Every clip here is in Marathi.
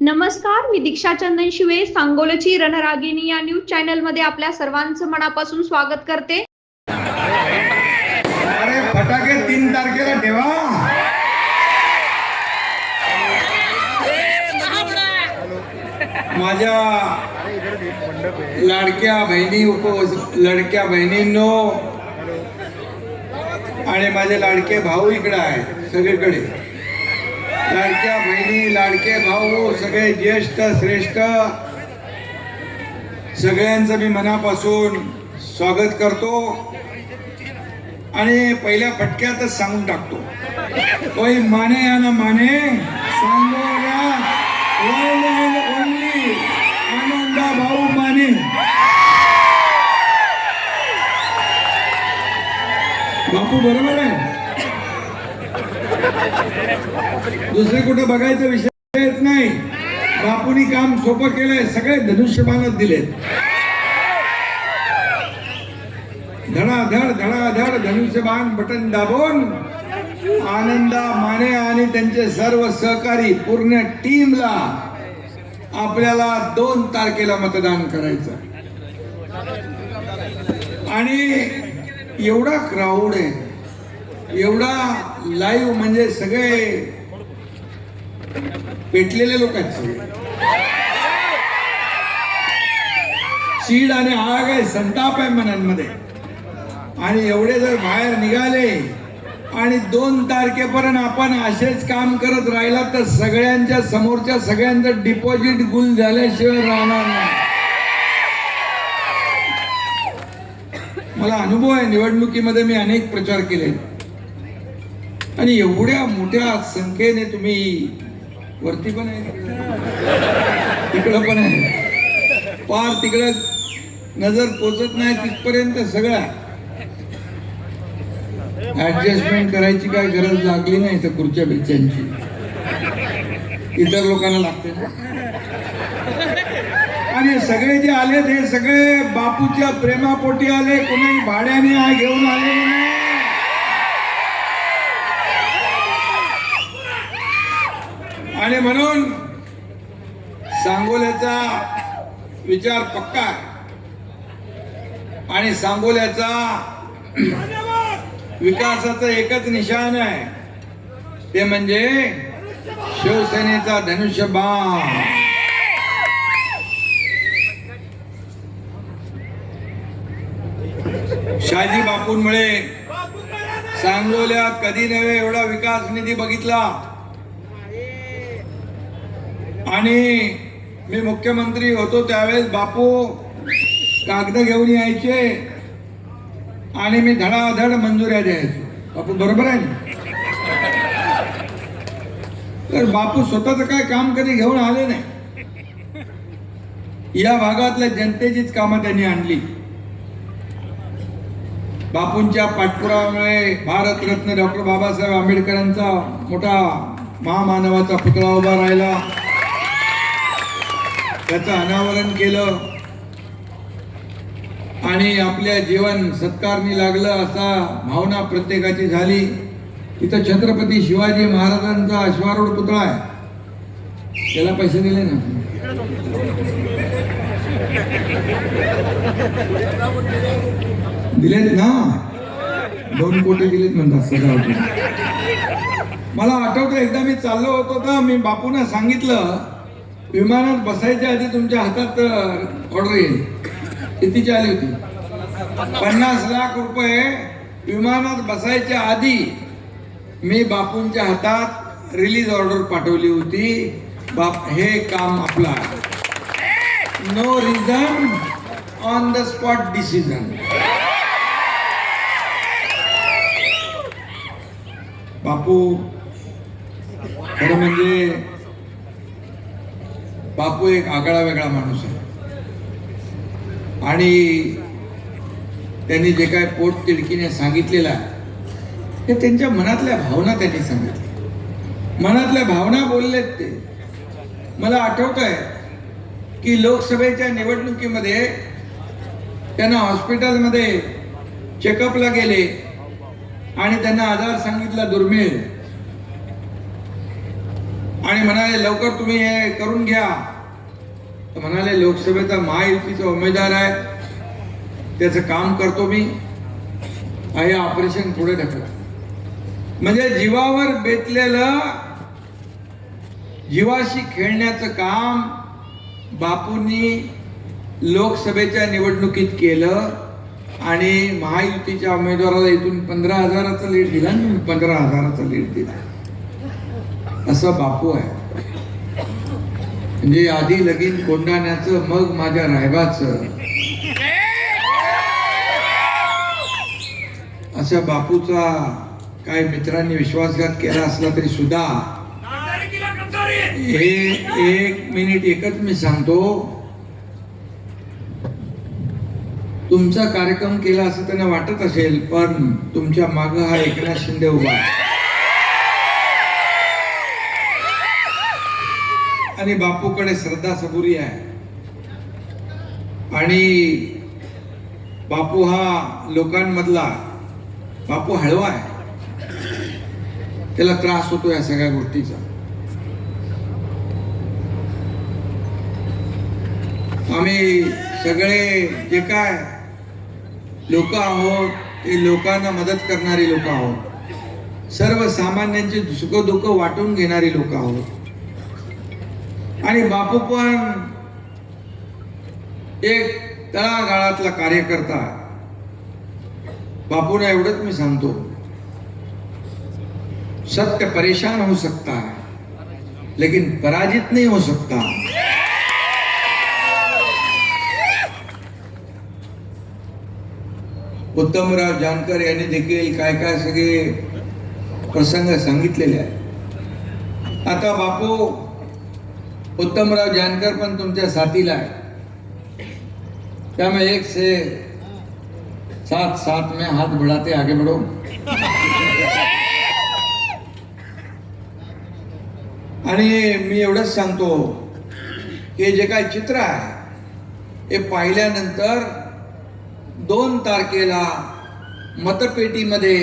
नमस्कार, मी दीक्षा चंदन शिवे, सांगोलची रणरागिणी या न्यूज चॅनल मध्ये आपल्या सर्वांचं मनापासून स्वागत करते. अरे फटाके 3 तारखेला ठेवा. माझ्या लाडक्या बहिणी लडक्या बहिणींनो आणि माझे लाडके भाऊ इकडे आहे. सगळीकडे लाडक्या बहिणी लाडके भाऊ सगळे ज्येष्ठ श्रेष्ठ सगळ्यांचं मी मनापासून स्वागत करतो आणि पहिल्या फटक्यातच सांगून टाकतो, कोई माने या ना माने, सांगोला ओनली आनंदा भाऊ माने. बापू बरोबर आहे, दुसरे कुठे बघायचा विषय येत नाही. बापूनी काम सोपं केलंय, सगळे धनुष्यबाणच दिलेत. धडाधड धनुष्यबाण बटन दाबून आनंदा माने आणि त्यांचे सर्व सहकारी पूर्ण टीमला आपल्याला 2 तारखेला मतदान करायचं. आणि एवढा क्राऊड आहे, एवढा लाईव्ह, म्हणजे सगळे पेटलेले लोक आहेत. चीड आणि आग आहे, संताप आहे मनांमध्ये. आणि एवढे जर बाहेर निघाले आणि 2 तारखेपर्यंत आपण असेच काम करत राहिला तर सगळ्यांच्या समोरच्या सगळ्यांचं डिपॉझिट गुल झाल्याशिवाय राहणार नाही. मला अनुभव आहे, निवडणुकीमध्ये मी अनेक प्रचार केले आणि एवढ्या मोठ्या संख्येने तुम्ही वरती पण आहे, तिकडं पण आहे, पार तिकडं नजर पोचत नाही तिथपर्यंत सगळ्या ऍडजस्टमेंट करायची काय गरज लागली नाही. तर खुर्च्या बिच्यांची इतर लोकांना लागते ना. आणि सगळे जे आले ते सगळे बापूच्या प्रेमापोटी आले, कोणी भाड्याने घेऊन आले नाही. आणि म्हणून सांगोल्याचा विचार पक्का आहे आणि सांगोल्याचा विकासाचं एकच निशाण आहे, ते म्हणजे शिवसेनेचा धनुष्यबाण. शहाजी बापूंमुळे सांगोल्यात कधी नव्हे एवढा विकास निधी बघितला. आणि मी मुख्यमंत्री होतो त्यावेळेस बापू कागद घेऊन यायचे आणि मी धडाधड मंजुऱ्या द्यायचो. बापू बरोबर आहे ना. तर बापू स्वतःच काय काम कधी घेऊन आले नाही. या भागातल्या जनतेचीच कामं त्यांनी आणली. बापूंच्या पाठपुराव्यामुळे भारतरत्न डॉक्टर बाबासाहेब आंबेडकरांचा मोठा महामानवाचा पुतळा उभा राहिला, त्याचं अनावरण केलं आणि आपल्या जीवन सत्कारणी लागलं असा भावना प्रत्येकाची झाली. इथं छत्रपती शिवाजी महाराजांचा अश्वारूढ पुतळा आहे, त्याला पैसे दिले ना, दिलेत ना, 2 कोटी दिलेत म्हणतात सगळं. मला आठवतं एकदा मी चाललो होतो तर मी बापूंना सांगितलं, विमानात बसायच्या आधी तुमच्या हातात ऑर्डर येईल. कितीची आली होती? 50 लाख रुपये विमानात बसायच्या आधी मी बापूंच्या हातात रिलीज ऑर्डर पाठवली होती. बाप हे काम आपलं आहे, no reason on the spot decision. बापू खरं म्हणजे बापू एक आगळा वेगळा माणूस आहे. आणि त्यांनी जे काय पोट तिडकीने सांगितलेलं आहे ते त्यांच्या मनातल्या भावना त्यांनी सांगितल्या, मनातल्या भावना बोललेत ते. मला आठवत आहे की लोकसभेच्या निवडणुकीमध्ये त्यांना हॉस्पिटलमध्ये चेकअपला गेले आणि त्यांना आजार सांगितला दुर्मिळ. आणि म्हणाले लवकर तुम्ही हे करून घ्या. तर म्हणाले लोकसभेचा महायुतीचा उमेदवार आहे, त्याचं काम करतो मी, हे ऑपरेशन पुढे ढकला. म्हणजे जीवावर बेतलेलं, जीवाशी खेळण्याचं काम बापूंनी लोकसभेच्या निवडणुकीत केलं आणि महायुतीच्या उमेदवाराला इथून 15,000चा लीड दिला आणि 15,000चा लीड दिला. असं बापू आहे. म्हणजे आधी लगीन कोंडाण्याचं, मग माझ्या रायबाचं, अशा बापूचा काही मित्रांनी विश्वासघात केला असला तरी सुद्धा हे एक मिनिट एकच मी सांगतो, तुमचा कार्यक्रम केला असं त्यांना वाटत असेल, पण तुमच्या माग हा एकनाथ शिंदे उभा आहे आणि बापूकडे श्रद्धा सबुरी आहे. आणि बापू हा लोकांमधला, बापू हळवा आहे, त्याला त्रास होतो या सगळ्या गोष्टीचा. आम्ही सगळे जे काय लोक आहोत ते लोकांना मदत करणारी लोक आहोत, सर्वसामान्यांची सुखदुःख वाटून घेणारी लोक आहोत. आणि बापू पण एक तळागाळातला कार्यकर्ता. बापूला एवढंच मी सांगतो, सत्य परेशान हो सकता है लेकिन पराजित नहीं हो सकता. उत्तमराव जानकर यांनी देखील काय काय सगळे प्रसंग सांगितलेले आहेत. आता बापू उत्तमराव जानकर पण तुमच्या साथीला आहे, त्यामुळे एक से साथ साथ में हाथ बढ़ाते आगे बढ़ो. आणि मी एवढंच सांगतो की जे काय चित्र आहे हे पाहिल्यानंतर 2 तारखेला मतपेटीमध्ये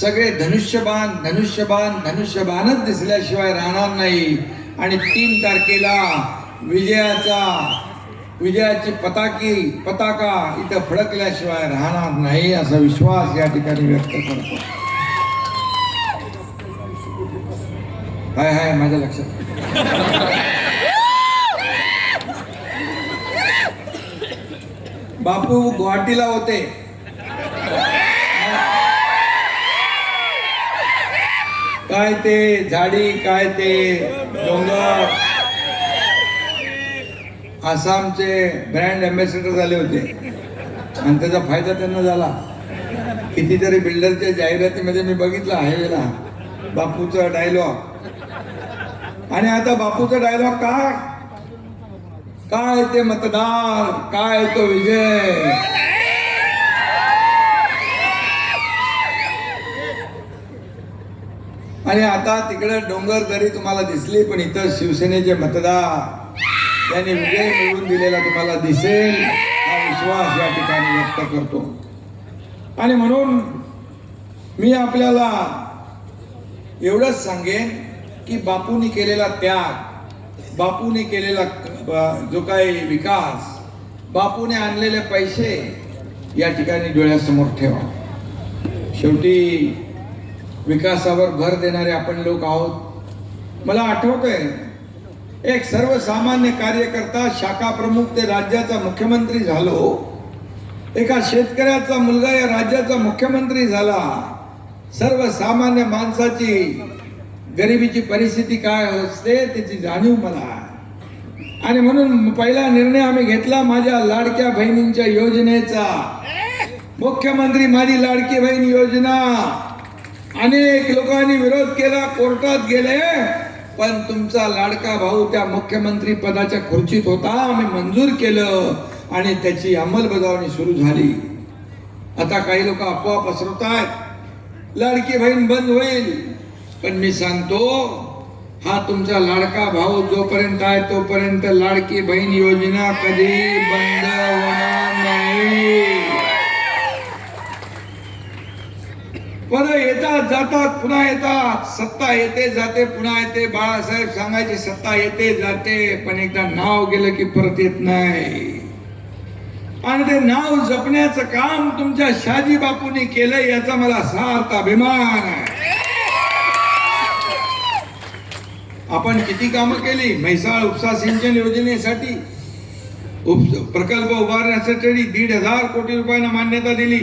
सगळे धनुष्यबाण धनुष्यबाण धनुष्यबाणच दिसल्याशिवाय राहणार नाही. आणि 3 तारखेला विजयाची पताका इथं फडकल्याशिवाय राहणार नाही, असा विश्वास या ठिकाणी व्यक्त करतो. हाय माझ्या लक्षात. बापू गुवाहाटीला होते, काय ते झाडी, काय ते डोंगर, आसामचे ब्रँड अँबॅसेडर झाले होते आणि त्याचा फायदा त्यांना झाला. कितीतरी बिल्डरच्या जाहिरातीमध्ये मी बघितलं हायवेला बापूचा डायलॉग. आणि आता बापूचा डायलॉग काय ते मतदार, काय तो विजय. आणि आता तिकडे डोंगर जरी तुम्हाला दिसली, पण इथं शिवसेनेचे मतदार यांनी विजय मिळवून दिलेला तुम्हाला दिसेल, हा विश्वास या ठिकाणी व्यक्त करतो. आणि म्हणून मी आपल्याला एवढंच सांगेन की बापूंनी केलेला त्याग, बापूंनी केलेला जो काही विकास, बापूने आणलेले पैसे या ठिकाणी डोळ्यासमोर ठेवा. शेवटी विकासावर भर देणारे आपण लोक आहोत. मला आठवतंय एक सर्वसामान्य कार्यकर्ता, शाखा प्रमुख ते राज्याचा मुख्यमंत्री झालो. एका शेतकऱ्याचा मुलगा या राज्याचा मुख्यमंत्री झाला. सर्वसामान्य माणसाची गरिबीची परिस्थिती काय असते त्याची जाणीव मला आहे. आणि म्हणून पहिला निर्णय आम्ही घेतला माझ्या लाडक्या बहिणींच्या योजनेचा. मुख्यमंत्री माझी लाडकी बहीण योजना, अनेक लोकांनी विरोध केला, कोर्टात गेले, पण तुमचा लाडका भाऊ त्या मुख्यमंत्री पदाच्या खुर्चीत होता, आम्ही मंजूर केलं आणि त्याची अंमलबजावणी सुरू झाली. आता काही लोक अफवा पसरवतात लाडकी बहीण बंद होईल, पण मी सांगतो हा तुमचा लाडका भाऊ जोपर्यंत आहे तोपर्यंत लाडकी बहीण योजना कधी बंद होणार नाही. परत येतात जातात पुन्हा येतात, सत्ता येते जाते पुन्हा येते. बाळासाहेब सांगायचे सत्ता येते जाते पण एकदा नाव गेलं की परत येत नाही. आणि ते नाव जपण्याचं काम तुमच्या शहाजी बापूंनी केलंय याचा मला सार्थ अभिमान आहे. आपण किती कामं केली. म्हैसाळ उपसा सिंचन योजनेसाठी प्रकल्प उभारण्यासाठी 1,500 कोटी रुपयांना मान्यता दिली.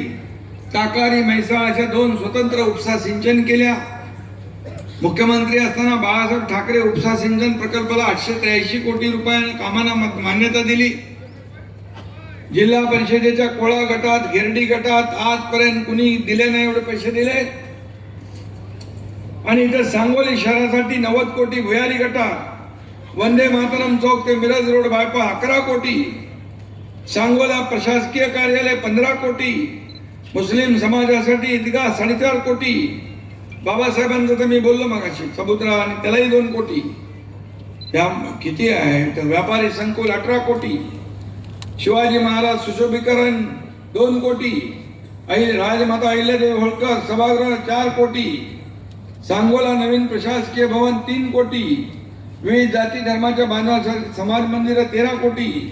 टाकळी म्हैसाळ अशा 2 स्वतंत्र उपसा सिंचन केल्या. मुख्यमंत्री असताना बाळासाहेब ठाकरे उपसा सिंचन प्रकल्पाला 883 कोटी रुपयांना कामांना मान्यता दिली. जिल्हा परिषदेच्या कोळा गटात गिरडी गटात आजपर्यंत कुणी दिले नाही एवढे पैसे दिले. आणि इथं सांगोली शहरासाठी 90 कोटी भुयारी गटात, वंदे मातरम चौक ते मिरज रोड बायपास 11 कोटी, सांगोला प्रशासकीय कार्यालय 15 कोटी, मुस्लिम समाजासाठी ईदगाह 4.5 कोटी, बाबासाहेबांचं तर मी बोललो मगाशी समुद्र आणि त्यालाही 2 कोटी. त्या किती आहे. तर व्यापारी संकुल 18 कोटी, शिवाजी महाराज सुशोभीकरण 2 कोटी, राजमाता अहिल्यादेवी होळकर सभागृह 4 कोटी, सांगोला नवीन प्रशासकीय भवन 3 कोटी, विविध जाती धर्माच्या बांधवांसाठी समाज मंदिर 13 कोटी,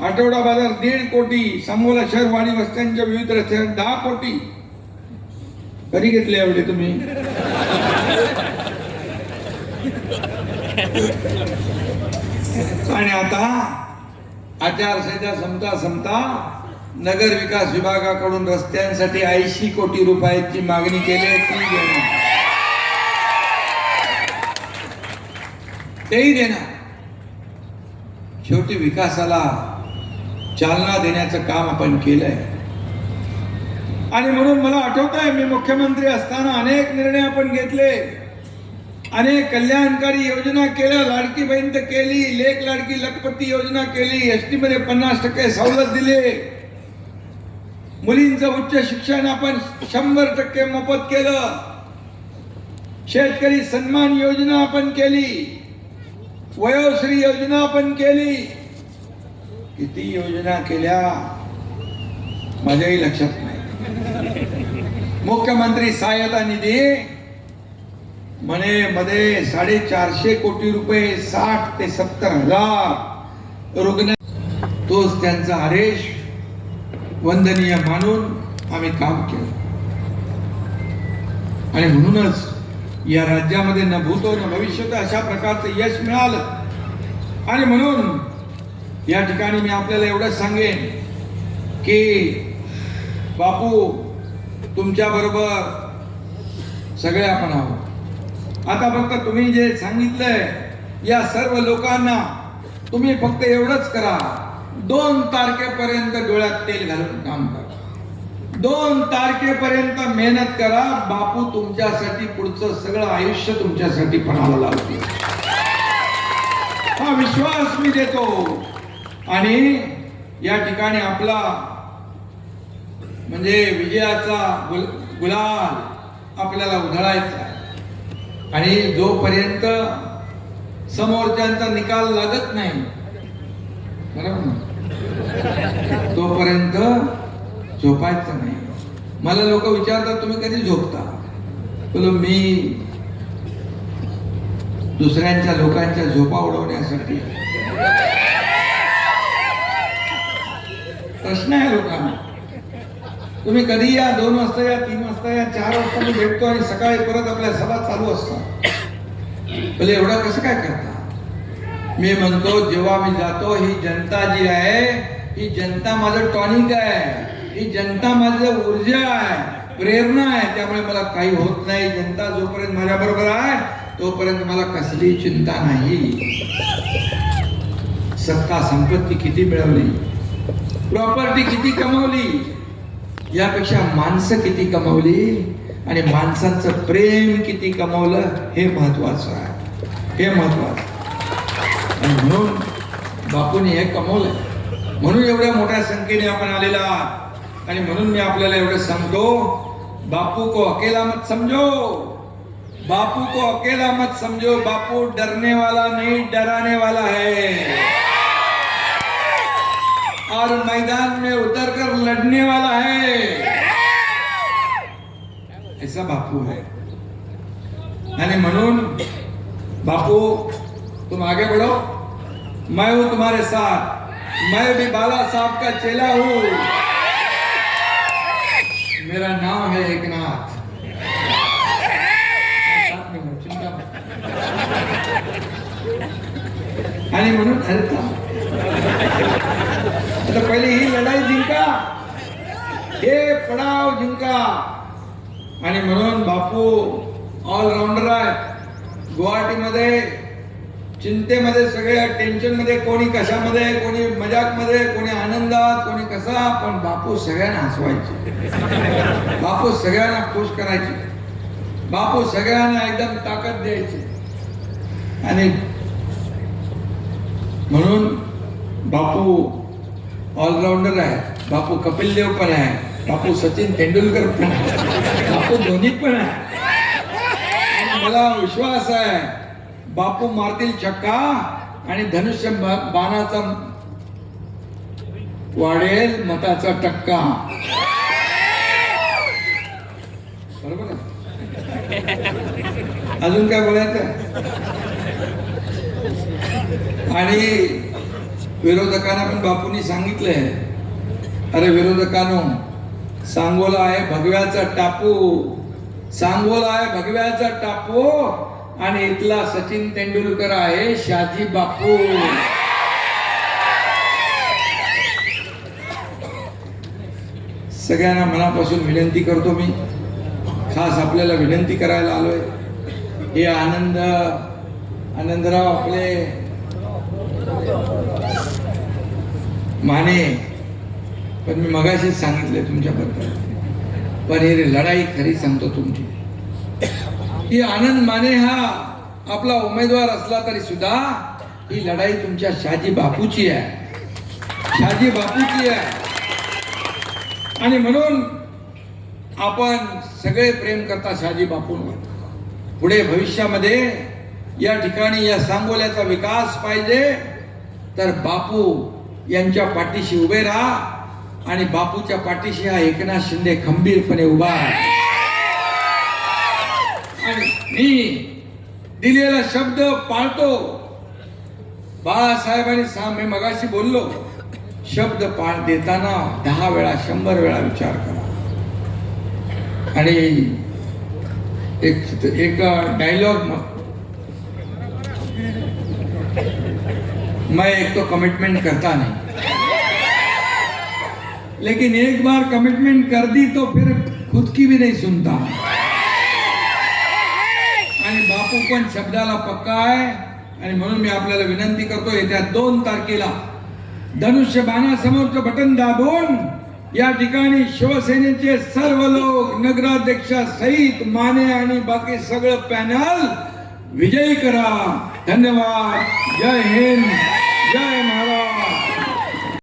आठवडा बाजार 1.5 कोटी, सांगोला शहर वाडी वस्त्यांच्या विविध रस्त्यावर 10 कोटी. कधी घेतले एवढे तुम्ही? आणि आता आचारसंहिता संपता नगर विकास विभागाकडून रस्त्यांसाठी 80 कोटी रुपयाची मागणी केली. तेही देणार. शेवटी विकासाला चालना देण्याचं काम आपण केलंय. आणि म्हणून मला आठवत आहे मी मुख्यमंत्री असताना अनेक निर्णय आपण घेतले, अनेक कल्याणकारी योजना केल्या. लाडकी बहीण तर केली, लेक लाडकी लखपती योजना केली, एसटी मध्ये 50% सवलत दिले, मुलींचं उच्च शिक्षण आपण 100% मोफत केलं, शेतकरी सन्मान योजना आपण केली, वयोश्री योजना आपण केली. किती योजना केल्या माझ्याही लक्षात नाही. मुख्यमंत्री सहायता निधी म्हणे मध्ये 450 कोटी रुपये 60 ते 70 हजार रुग्ण, तोच त्यांचा आदेश वंदनीय मानून आम्ही काम केलं. आणि म्हणूनच या राज्यामध्ये न भूतो न भविष्यत अशा प्रकारचं यश मिळालं. आणि म्हणून या ठिकाणी मी आपल्याला एवढंच सांगेन की बापू तुमच्या बरोबर सगळे आपण आहोत. आता फक्त तुम्ही जे सांगितलंय या सर्व लोकांना तुम्ही फक्त एवढंच करा, 2 तारखेपर्यंत डोळ्यात तेल घालून काम करा, 2 तारखेपर्यंत मेहनत करा. बापू तुमच्यासाठी पुढचं सगळं आयुष्य तुमच्यासाठी पणाला लावतील, हा विश्वास मी देतो. आणि या ठिकाणी आपला म्हणजे विजयाचा गुलाल आपल्याला उधळायचा आहे. आणि जोपर्यंत समोरच्यांचा निकाल लागत नाही बरोबर ना, तोपर्यंत झोपायचं नाही. मला लोक विचारतात तुम्ही कधी झोपता? बोलो मी दुसऱ्यांच्या लोकांच्या झोपा उडवण्यासाठी. प्रश्न आहे लोकांना, तुम्ही कधी या 2 वाजता या 3 वाजता या 4 वाजता मी भेटतो आणि सकाळी परत आपल्या सभा चालू असतात. बोले एवढं कसं काय करता? मी म्हणतो जेव्हा मी जातो ही जनता जी आहे ही जनता माझं टॉनिक आहे, ही जनता माझं ऊर्जा आहे, प्रेरणा आहे. त्यामुळे मला काही होत नाही. जनता जोपर्यंत माझ्या बरोबर आहे तोपर्यंत मला कसली चिंता नाही. सत्ता संपत्ती किती मिळवली, प्रॉपर्टी किती कमवली, यापेक्षा माणसं किती कमवली आणि माणसांचं प्रेम किती कमवलं हे महत्वाचं आहे, हे महत्वाचं. आणि म्हणून बापूने हे कमवलंय, म्हणून एवढ्या मोठ्या संख्येने आपण आलेला आहात. आणि म्हणून मी आपल्याला एवढं सांगतो, बापू को अकेला मत समझो, बापू को अकेला मत समझो. बापू डरने वाला नहीं डराने वाला है और मैदान में उतरकर लड़ने वाला है. ऐसा बापू है। आणि म्हणून बापू तुम आगे बढ़ो, मैं हूं तुम्हारे साथ, मैं भी बाला साहब का चेला हूं, मेरा नाम है एकनाथ। साथ में हूं, चिंता मत। आणि म्हणून अरे थांब. आता पहिले ही लढाई जिंका, हे पडाव जिंका. आणि म्हणून बापू ऑलराऊंडर आहे. गुवाहाटीमध्ये चिंतेमध्ये, सगळ्या टेन्शन मध्ये, कोणी कशामध्ये, कोणी मजाक मध्ये, कोणी आनंदात, कोणी कसा, पण बापू सगळ्यांना हसवायचे, बापू सगळ्यांना खुश करायचे, बापू सगळ्यांना एकदम ताकद द्यायची. आणि म्हणून बापू ऑलराऊंडर आहे. बापू कपिल देव पण आहे, बापू सचिन तेंडुलकर पण आहे, बापू धोनी पण आहे. मला विश्वास आहे बापू मारतील छक्का आणि धनुष्य बाणाचा वाढेल मताचा टक्का. बरोबर आहे? अजून काय बोलायचं? आणि विरोधकांना पण बापूंनी सांगितलंय, अरे विरोधकांनो, सांगोला आहे भगव्याचा टापू, सांगोला आहे भगव्याचा टापू, आणि इथला सचिन तेंडुलकर आहे शाजी बापू. सगळ्यांना मनापासून विनंती करतो, मी खास आपल्याला विनंती करायला आलोय. हे आनंदराव आपले माने, पण मी मगाशीच सांगितलंय तुमच्याबद्दल, पण ही लढाई खरी सांगतो तुमची. ही आनंद माने हा आपला उमेदवार असला तरी सुद्धा ही लढाई तुमच्या शाजी बापूची आहे, शाजी बापूची आहे. आणि म्हणून आपण सगळे प्रेम करता शाजी बापूंवर. पुढे भविष्यामध्ये या ठिकाणी या सांगोल्याचा विकास पाहिजे तर बापू यांच्या पाठीशी उभे राहा. आणि बापूच्या पाठीशी हा एकनाथ शिंदे खंबीरपणे उभा आहे. आणि मी दिलेला शब्द पाळतो. बाळासाहेबांनी मी मगाशी बोललो, शब्द देताना 10 वेळा 100 वेळा विचार करा. आणि एक डायलॉग, मैं एक तो कमिटमेंट करता नहीं, लेकिन एक बार कमिटमेंट कर दी तो फिर खुद की भी नहीं सुनता. आणि बापू पण शब्दाला पक्का आहे. आणि म्हणून मी आपल्याला विनंती करतो, येत्या 2 तारखेला धनुष्य बाणासमोरचं बटन दाबून या ठिकाणी शिवसेनेचे सर्व लोक, नगराध्यक्ष सहित माने आणि बाकी सगळं पॅनल विजयी करा. धन्यवाद. जय हिंद, जय महाराष्ट्र.